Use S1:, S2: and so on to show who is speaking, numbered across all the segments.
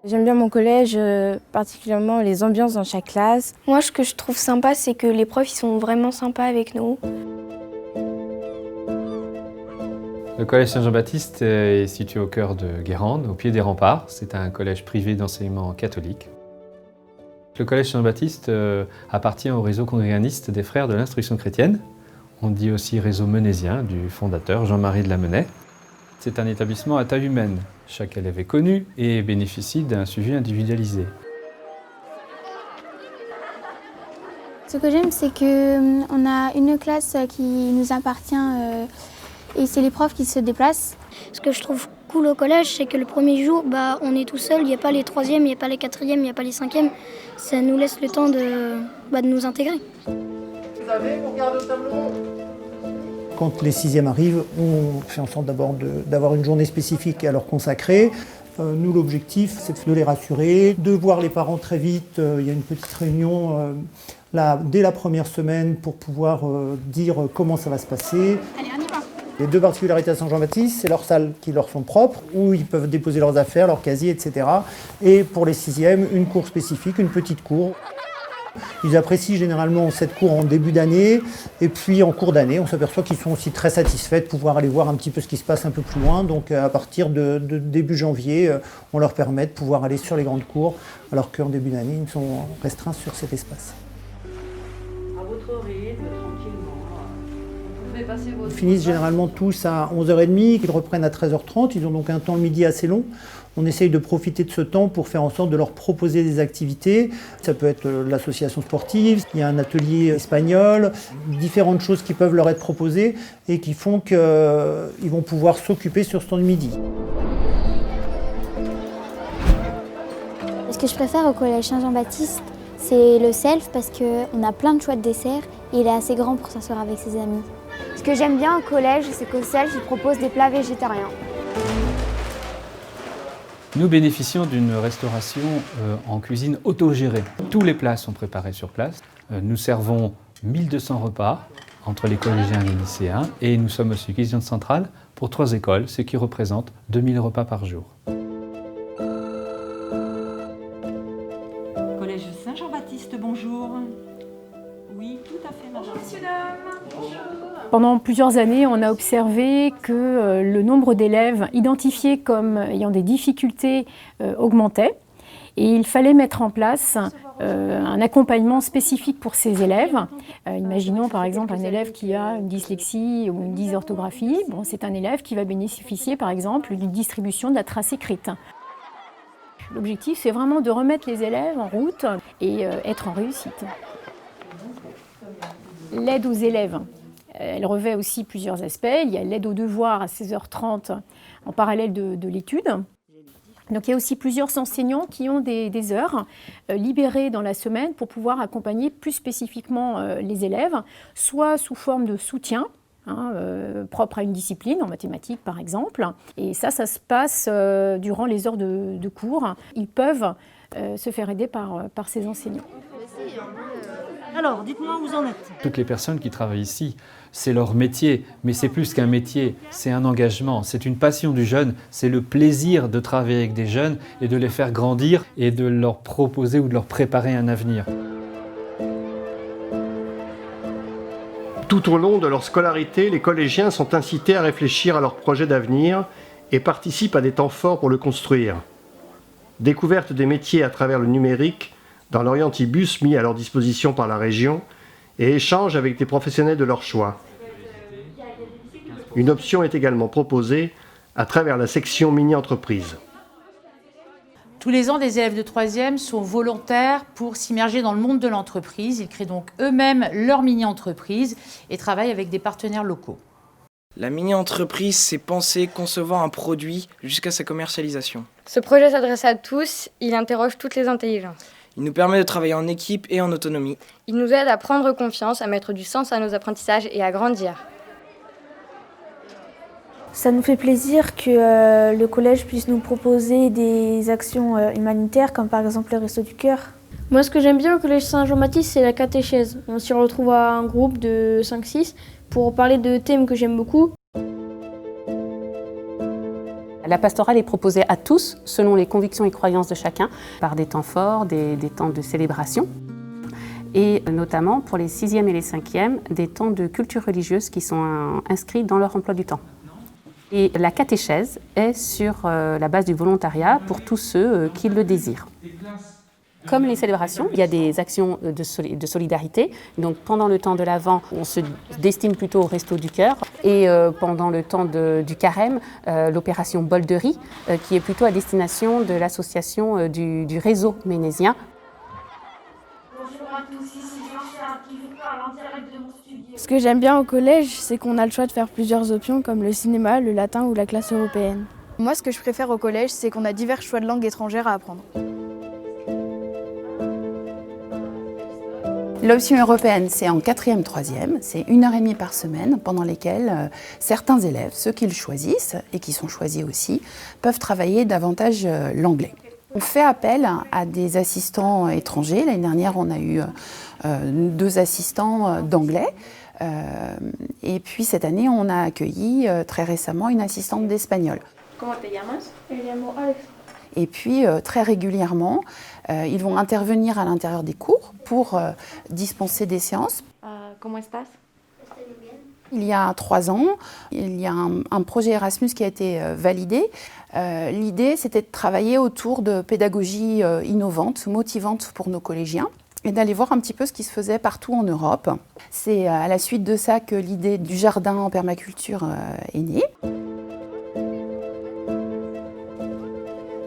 S1: J'aime bien mon collège, particulièrement les ambiances dans chaque classe.
S2: Moi, ce que je trouve sympa, c'est que les profs ils sont vraiment sympas avec nous.
S3: Le collège Saint-Jean-Baptiste est situé au cœur de Guérande, au pied des remparts. C'est un collège privé d'enseignement catholique. Le collège Saint-Jean-Baptiste appartient au réseau congréganiste des Frères de l'Instruction chrétienne. On dit aussi réseau menésien du fondateur Jean-Marie de Lamennais. C'est un établissement à taille humaine. Chaque élève est connu et bénéficie d'un suivi individualisé.
S4: Ce que j'aime, c'est qu'on a une classe qui nous appartient et c'est les profs qui se déplacent.
S5: Ce que je trouve cool au collège, c'est que le premier jour, on est tout seul, il n'y a pas les troisièmes, il n'y a pas les quatrièmes, il n'y a pas les cinquièmes. Ça nous laisse le temps de nous intégrer.
S6: Vous avez, vous regardez au tableau.
S7: Quand les sixièmes arrivent, on fait en sorte d'abord d'avoir une journée spécifique à leur consacrer. Nous, l'objectif, c'est de les rassurer, de voir les parents très vite. Il y a une petite réunion dès la première semaine pour pouvoir dire comment ça va se passer.
S4: Allez, on y va.
S7: Les deux particularités à Saint-Jean-Baptiste, c'est leurs salles qui leur sont propres, où ils peuvent déposer leurs affaires, leurs casiers, etc. Et pour les sixièmes, une cour spécifique, une petite cour. Ils apprécient généralement cette cour en début d'année et puis en cours d'année, on s'aperçoit qu'ils sont aussi très satisfaits de pouvoir aller voir un petit peu ce qui se passe un peu plus loin. Donc à partir de début janvier, on leur permet de pouvoir aller sur les grandes cours alors qu'en début d'année, ils sont restreints sur cet espace.
S8: À votre rythme, tranquillement. Vous pouvez passer votre...
S7: Ils finissent généralement tous à 11h30, qu'ils reprennent à 13h30. Ils ont donc un temps le midi assez long. On essaye de profiter de ce temps pour faire en sorte de leur proposer des activités. Ça peut être l'association sportive, il y a un atelier espagnol, différentes choses qui peuvent leur être proposées et qui font qu'ils vont pouvoir s'occuper sur ce temps de midi.
S4: Ce que je préfère au collège Saint-Jean-Baptiste, c'est le self parce qu'on a plein de choix de desserts et il est assez grand pour s'asseoir avec ses amis.
S9: Ce que j'aime bien au collège, c'est qu'au self, ils proposent des plats végétariens.
S3: Nous bénéficions d'une restauration en cuisine autogérée. Tous les plats sont préparés sur place. Nous servons 1200 repas entre les collégiens et les lycéens et nous sommes aussi cuisine centrale pour 3 écoles, ce qui représente 2000 repas par jour.
S8: Collège Saint-Jean-Baptiste, bonjour. Oui, tout à fait, madame.
S10: Bonjour, messieurs, dames. Bonjour.
S11: Pendant plusieurs années, on a observé que le nombre d'élèves identifiés comme ayant des difficultés augmentait et il fallait mettre en place un accompagnement spécifique pour ces élèves. Imaginons par exemple un élève qui a une dyslexie ou une dysorthographie. Bon, c'est un élève qui va bénéficier par exemple d'une distribution de la trace écrite. L'objectif, c'est vraiment de remettre les élèves en route et être en réussite. L'aide aux élèves. Elle revêt aussi plusieurs aspects. Il y a l'aide aux devoirs à 16h30 en parallèle de l'étude. Donc il y a aussi plusieurs enseignants qui ont des heures libérées dans la semaine pour pouvoir accompagner plus spécifiquement les élèves, soit sous forme de soutien, propre à une discipline, en mathématiques par exemple. Et ça se passe durant les heures de cours. Ils peuvent se faire aider par ces enseignants.
S8: Alors, dites-moi où vous en êtes.
S3: Toutes les personnes qui travaillent ici, c'est leur métier, mais c'est plus qu'un métier, c'est un engagement, c'est une passion du jeune, c'est le plaisir de travailler avec des jeunes et de les faire grandir et de leur proposer ou de leur préparer un avenir.
S6: Tout au long de leur scolarité, les collégiens sont incités à réfléchir à leur projet d'avenir et participent à des temps forts pour le construire. Découverte des métiers à travers le numérique, dans l'orientibus mis à leur disposition par la région, et échange avec des professionnels de leur choix. Une option est également proposée à travers la section mini-entreprise.
S12: Tous les ans, des élèves de 3e sont volontaires pour s'immerger dans le monde de l'entreprise. Ils créent donc eux-mêmes leur mini-entreprise et travaillent avec des partenaires locaux.
S13: La mini-entreprise, c'est penser, concevoir un produit jusqu'à sa commercialisation.
S2: Ce projet s'adresse à tous, il interroge toutes les intelligences.
S13: Il nous permet de travailler en équipe et en autonomie.
S2: Il nous aide à prendre confiance, à mettre du sens à nos apprentissages et à grandir.
S1: Ça nous fait plaisir que le collège puisse nous proposer des actions humanitaires comme par exemple le Resto du Cœur.
S10: Moi, ce que j'aime bien au Collège Saint-Jean-Baptiste, c'est la catéchèse. On s'y retrouve à un groupe de 5-6 pour parler de thèmes que j'aime beaucoup.
S14: La pastorale est proposée à tous, selon les convictions et croyances de chacun, par des temps forts, des temps de célébration, et notamment pour les 6e et les 5e, des temps de culture religieuse qui sont inscrits dans leur emploi du temps. Et la catéchèse est sur la base du volontariat pour tous ceux qui le désirent. Comme les célébrations, il y a des actions de solidarité. Donc pendant le temps de l'Avent, on se destine plutôt au Resto du Cœur. Et pendant le temps du Carême, l'opération Bol de riz, qui est plutôt à destination de l'association du réseau ménésien.
S15: Bonjour à tous, ici Blanchard qui vous parle en direct de mon studio.
S1: Ce que j'aime bien au collège, c'est qu'on a le choix de faire plusieurs options comme le cinéma, le latin ou la classe européenne.
S16: Moi, ce que je préfère au collège, c'est qu'on a divers choix de langues étrangères à apprendre.
S17: L'option européenne, c'est en 4e, 3e, c'est 1h30 par semaine pendant lesquelles certains élèves, ceux qui le choisissent et qui sont choisis aussi, peuvent travailler davantage l'anglais. On fait appel à des assistants étrangers. L'année dernière, on a eu 2 assistants d'anglais. Et puis cette année, on a accueilli très récemment une assistante d'espagnol.
S5: Comment te llamas? Me llamo Alex.
S17: Et puis très régulièrement, ils vont intervenir à l'intérieur des cours pour dispenser des séances.
S5: Comment estás?
S17: Il y a 3 ans, il y a un projet Erasmus qui a été validé. L'idée, c'était de travailler autour de pédagogie innovante, motivante pour nos collégiens et d'aller voir un petit peu ce qui se faisait partout en Europe. C'est à la suite de ça que l'idée du jardin en permaculture est née.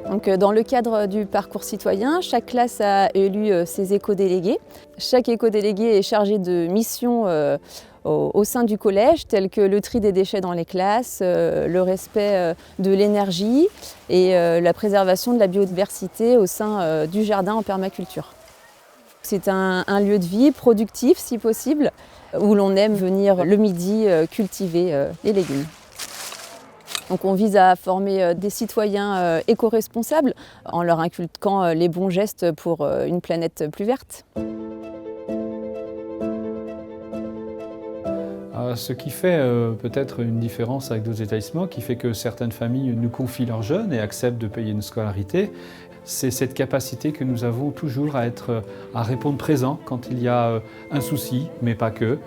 S18: Donc, dans le cadre du parcours citoyen, chaque classe a élu ses éco-délégués. Chaque éco-délégué est chargé de missions au sein du collège, telles que le tri des déchets dans les classes, le respect de l'énergie et la préservation de la biodiversité au sein du jardin en permaculture. C'est un lieu de vie productif, si possible, où l'on aime venir le midi cultiver les légumes. Donc on vise à former des citoyens éco-responsables en leur inculquant les bons gestes pour une planète plus verte.
S3: Ce qui fait peut-être une différence avec d'autres établissements, qui fait que certaines familles nous confient leurs jeunes et acceptent de payer une scolarité, c'est cette capacité que nous avons toujours à répondre présent quand il y a un souci, mais pas que.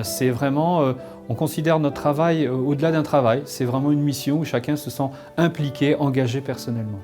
S3: C'est vraiment, on considère notre travail au-delà d'un travail, c'est vraiment une mission où chacun se sent impliqué, engagé personnellement.